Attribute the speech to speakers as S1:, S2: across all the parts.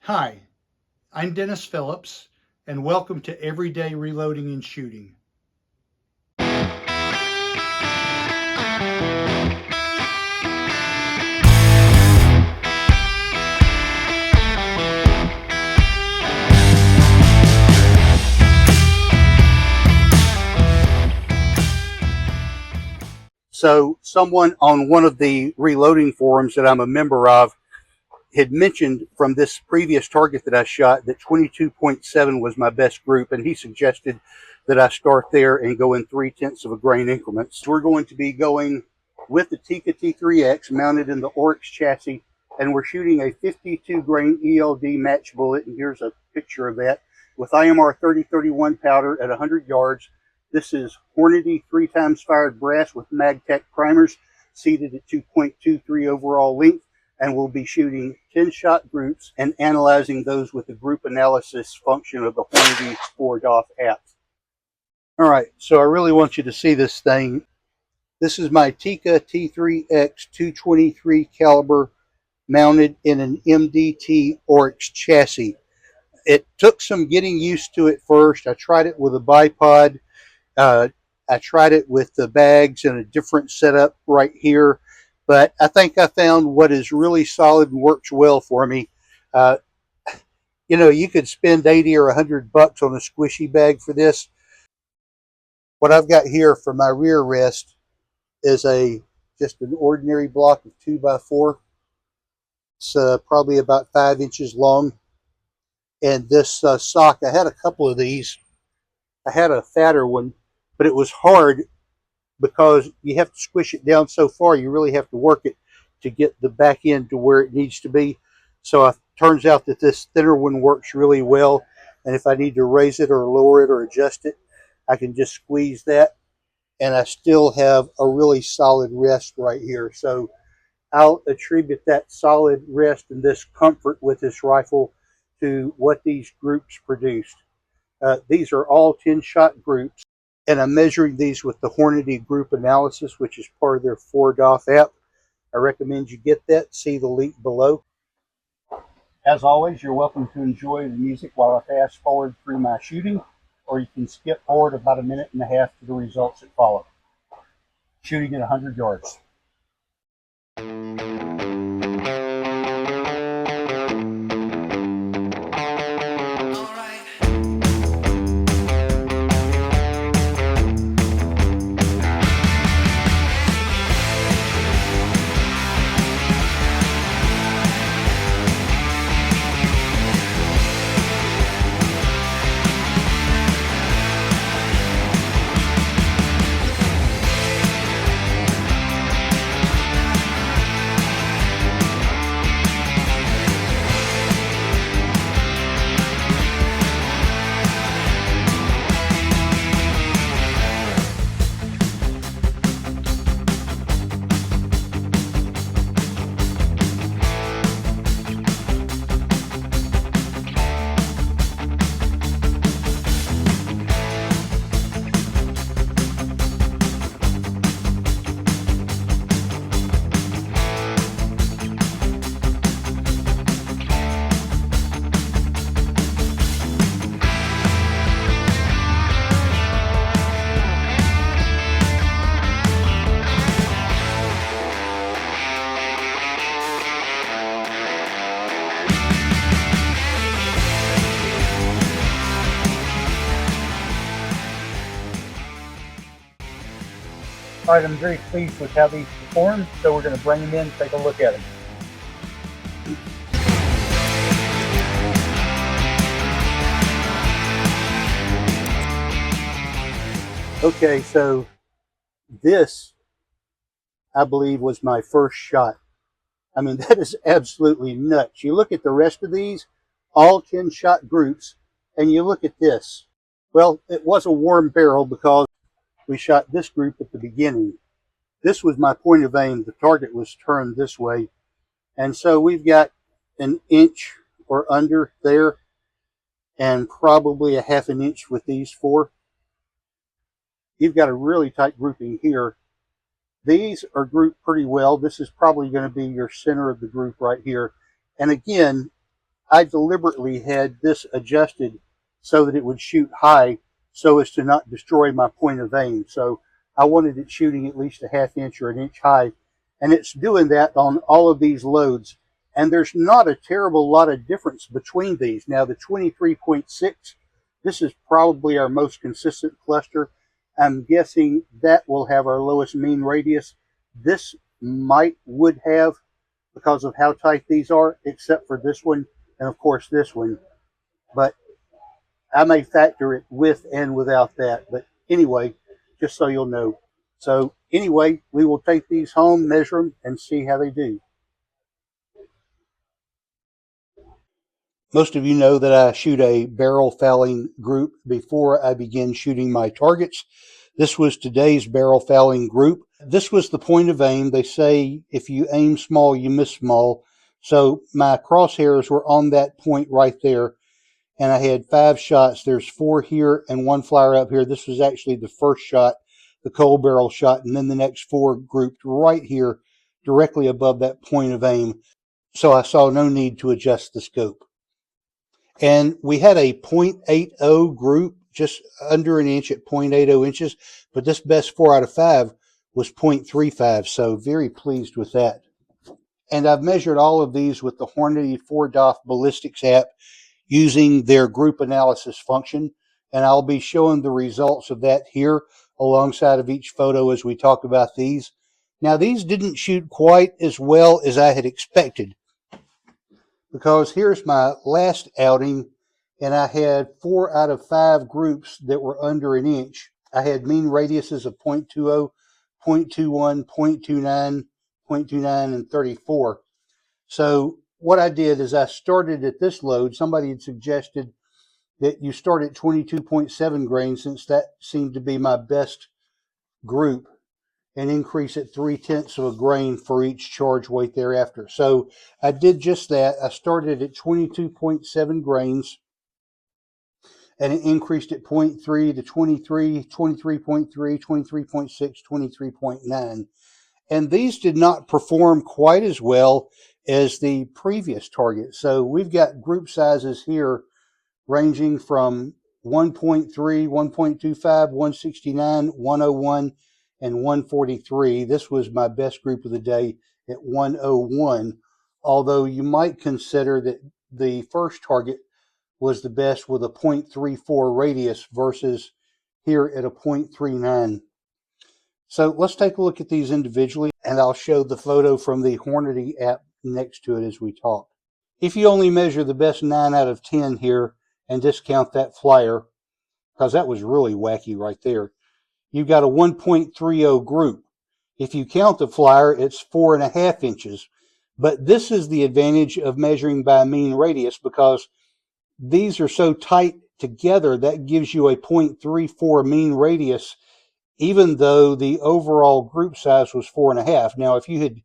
S1: Hi, I'm Dennis Phillips, and welcome to Everyday Reloading and Shooting. So someone on one of the reloading forums that I'm a member of had mentioned from this previous target that I shot that 22.7 was my best group, and he suggested that I start there and go in 3/10 of a grain increments. We're going to be going with the Tikka T3X mounted in the Oryx chassis, and we're shooting a 52 grain ELD match bullet, and here's a picture of that, with IMR3031 powder at 100 yards. This is Hornady 3x fired brass with MagTech primers, seated at 2.23 overall length, and we'll be shooting 10-shot groups and analyzing those with the group analysis function of the Hornady 4DOF app. All right, so I really want you to see this thing. This is my Tikka T3X 223 caliber mounted in an MDT Oryx chassis. It took some getting used to it first. I tried it with a bipod. I tried it with the bags and a different setup right here, but I think I found what is really solid and works well for me. You could spend 80 or 100 bucks on a squishy bag for this. What I've got here for my rear rest is just an ordinary block of 2x4. It's probably about 5 inches long. And this sock, I had a couple of these. I had a fatter one, but it was hard because you have to squish it down so far. You really have to work it to get the back end to where it needs to be. So it turns out that this thinner one works really well. And if I need to raise it or lower it or adjust it, I can just squeeze that. And I still have a really solid rest right here. So I'll attribute that solid rest and this comfort with this rifle to what these groups produced. These are all 10-shot groups, and I'm measuring these with the Hornady group analysis, which is part of their 4DOF app. I recommend you get that. See the link below. As always, you're welcome to enjoy the music while I fast forward through my shooting, or you can skip forward about 1.5 minutes to the results that follow. Shooting at 100 yards. All right, I'm very pleased with how these performed, so we're going to bring them in and take a look at them. Okay, so this, I believe, was my first shot. I mean, that is absolutely nuts. You look at the rest of these, all 10-shot groups, and you look at this. Well, it was a warm barrel because we shot this group at the beginning. This was my point of aim. The target was turned this way. And so we've got 1 inch or under there, and probably 1/2 inch with these 4. You've got a really tight grouping here. These are grouped pretty well. This is probably going to be your center of the group right here. And again, I deliberately had this adjusted so that it would shoot high so as to not destroy my point of aim. So I wanted it shooting at least a half inch or an inch high. And it's doing that on all of these loads. And there's not a terrible lot of difference between these. Now the 23.6, this is probably our most consistent cluster. I'm guessing that will have our lowest mean radius. This would have, because of how tight these are, except for this one and of course this one. But I may factor it with and without that. But anyway, just so you'll know. So anyway, we will take these home, measure them, and see how they do. Most of you know that I shoot a barrel fouling group before I begin shooting my targets. This was today's barrel fouling group. This was the point of aim. They say if you aim small, you miss small. So my crosshairs were on that point right there. And I had 5 shots. There's 4 here and 1 flyer up here. This was actually the first shot, the cold barrel shot, and then the next 4 grouped right here, directly above that point of aim. So I saw no need to adjust the scope. And we had a 0.80 group, just under an inch at 0.80 inches, but this best 4 out of 5 was 0.35, so very pleased with that. And I've measured all of these with the Hornady 4DOF ballistics app using their group analysis function, and I'll be showing the results of that here alongside of each photo as we talk about these. Now, these didn't shoot quite as well as I had expected, because here's my last outing, and I had 4 out of 5 groups that were under an inch. I had mean radiuses of 0.20, 0.21, 0.29, 0.29, and 34. So what I did is I started at this load. Somebody had suggested that you start at 22.7 grains, since that seemed to be my best group, and increase it 0.3 of a grain for each charge weight thereafter. So I did just that. I started at 22.7 grains, and it increased at 0.3 to 23, 23.3, 23.6, 23.9. And these did not perform quite as well as the previous target. So we've got group sizes here ranging from 1.3, 1.25, 169, 101, and 143. This was my best group of the day at 101, although you might consider that the first target was the best with a 0.34 radius versus here at a 0.39. So let's take a look at these individually, and I'll show the photo from the Hornady app next to it as we talk. If you only measure the best 9 out of 10 here and discount that flyer, because that was really wacky right there, you've got a 1.30 group. If you count the flyer, it's 4.5 inches. But this is the advantage of measuring by mean radius, because these are so tight together that gives you a 0.34 mean radius, even though the overall group size was 4.5. Now, if you had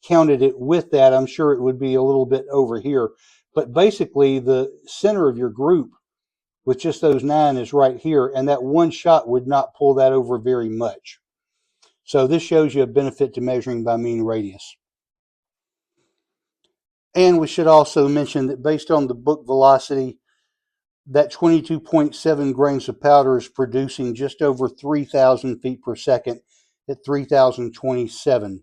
S1: counted it with that, I'm sure it would be a little bit over here. But basically, the center of your group with just those 9 is right here, and that one shot would not pull that over very much. So this shows you a benefit to measuring by mean radius. And we should also mention that based on the book velocity, that 22.7 grains of powder is producing just over 3,000 feet per second at 3,027.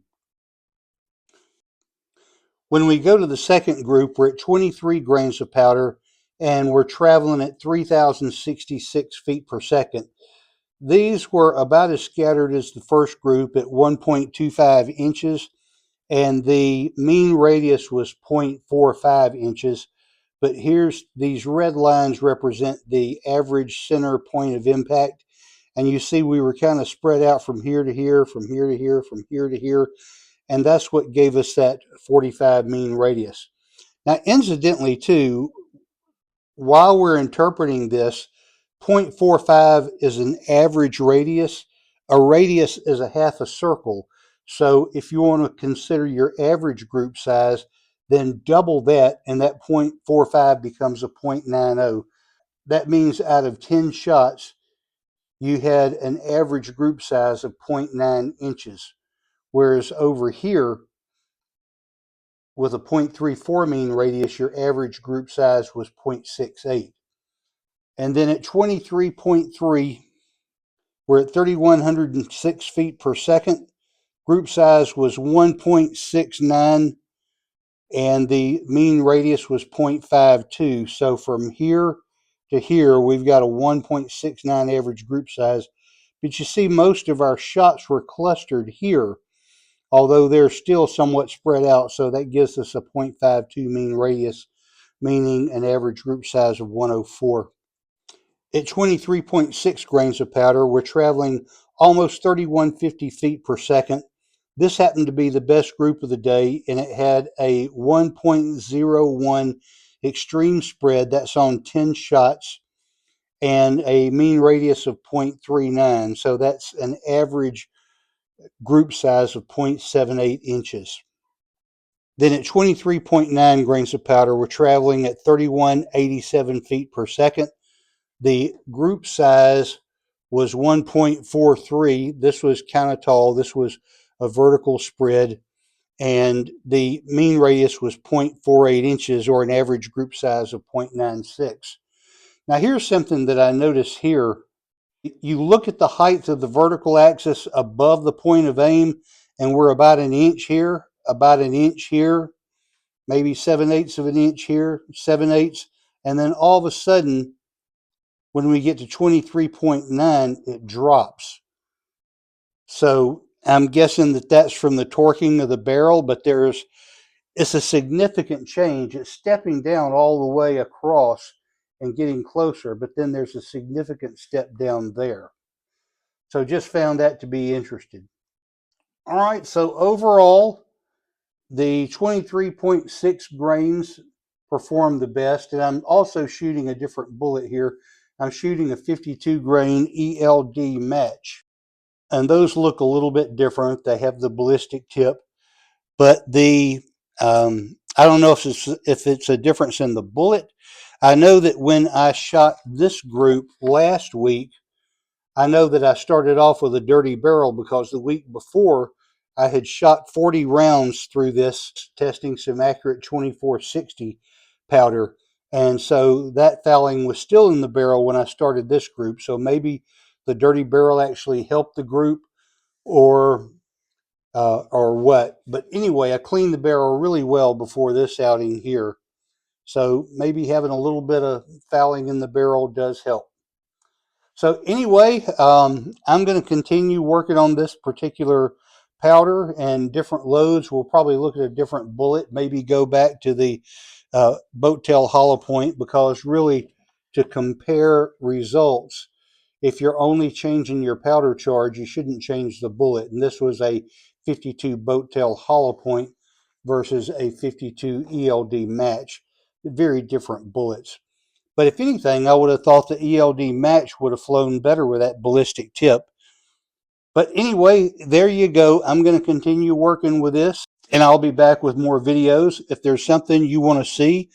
S1: When we go to the second group, we're at 23 grains of powder, and we're traveling at 3,066 feet per second. These were about as scattered as the first group at 1.25 inches, and the mean radius was 0.45 inches. But here's these red lines represent the average center point of impact. And you see we were kind of spread out from here to here, from here to here, from here to here. And that's what gave us that 45 mean radius. Now, incidentally, too, while we're interpreting this, 0.45 is an average radius. A radius is a half a circle. So if you want to consider your average group size, then double that, and that 0.45 becomes a 0.90. That means out of 10 shots, you had an average group size of 0.9 inches. Whereas over here, with a 0.34 mean radius, your average group size was 0.68. And then at 23.3, we're at 3,106 feet per second. Group size was 1.69, and the mean radius was 0.52. So from here to here, we've got a 1.69 average group size. But you see, most of our shots were clustered here, although they're still somewhat spread out. So that gives us a 0.52 mean radius, meaning an average group size of 104. At 23.6 grains of powder, we're traveling almost 3,150 feet per second. This happened to be the best group of the day, and it had a 1.01 extreme spread. That's on 10 shots, and a mean radius of 0.39. So that's an average group size of 0.78 inches. Then at 23.9 grains of powder, we're traveling at 3,187 feet per second. The group size was 1.43. This was kind of tall. This was a vertical spread, and the mean radius was 0.48 inches, or an average group size of 0.96. Now here's something that I notice here. You look at the height of the vertical axis above the point of aim, and we're about an inch here, about an inch here, maybe 7/8 of an inch here, 7/8, and then all of a sudden, when we get to 23.9, it drops. So I'm guessing that that's from the torquing of the barrel, but it's a significant change. It's stepping down all the way across and getting closer, but then there's a significant step down there. So just found that to be interesting. All right, so overall, the 23.6 grains performed the best, and I'm also shooting a different bullet here. I'm shooting a 52 grain ELD match, and those look a little bit different. They have the ballistic tip, but I don't know if it's a difference in the bullet. I know that when I shot this group last week, I know that I started off with a dirty barrel because the week before I had shot 40 rounds through this, testing some accurate 2460 powder. And so that fouling was still in the barrel when I started this group. So maybe the dirty barrel actually helped the group, or what. But anyway, I cleaned the barrel really well before this outing here. So maybe having a little bit of fouling in the barrel does help. So anyway, I'm going to continue working on this particular powder and different loads. We'll probably look at a different bullet, maybe go back to the boat tail hollow point, because really, to compare results, if you're only changing your powder charge, you shouldn't change the bullet. And this was a 52 boat tail hollow point versus a 52 ELD match. Very different bullets. But if anything, I would have thought the ELD match would have flown better with that ballistic tip. But anyway, there you go. I'm going to continue working with this, and I'll be back with more videos. If there's something you want to see,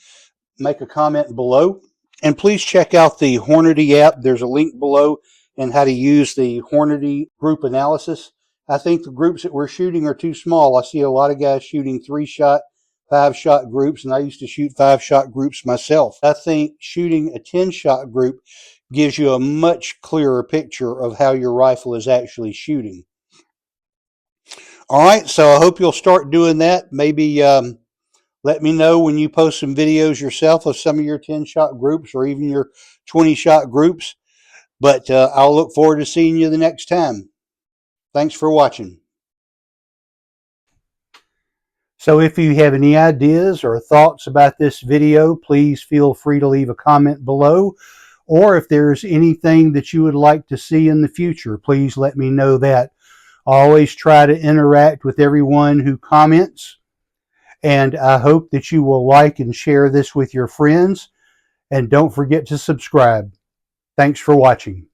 S1: make a comment below. And please check out the Hornady app. There's a link below and how to use the Hornady group analysis. I think the groups that we're shooting are too small. I see a lot of guys shooting 3-shot, 5-shot groups, and I used to shoot 5-shot groups myself. I think shooting a 10-shot group gives you a much clearer picture of how your rifle is actually shooting. All right, so I hope you'll start doing that. Maybe let me know when you post some videos yourself of some of your 10-shot groups or even your 20-shot groups. But I'll look forward to seeing you the next time. Thanks for watching. So if you have any ideas or thoughts about this video, please feel free to leave a comment below. Or if there's anything that you would like to see in the future, please let me know that. I always try to interact with everyone who comments. And I hope that you will like and share this with your friends. And don't forget to subscribe. Thanks for watching.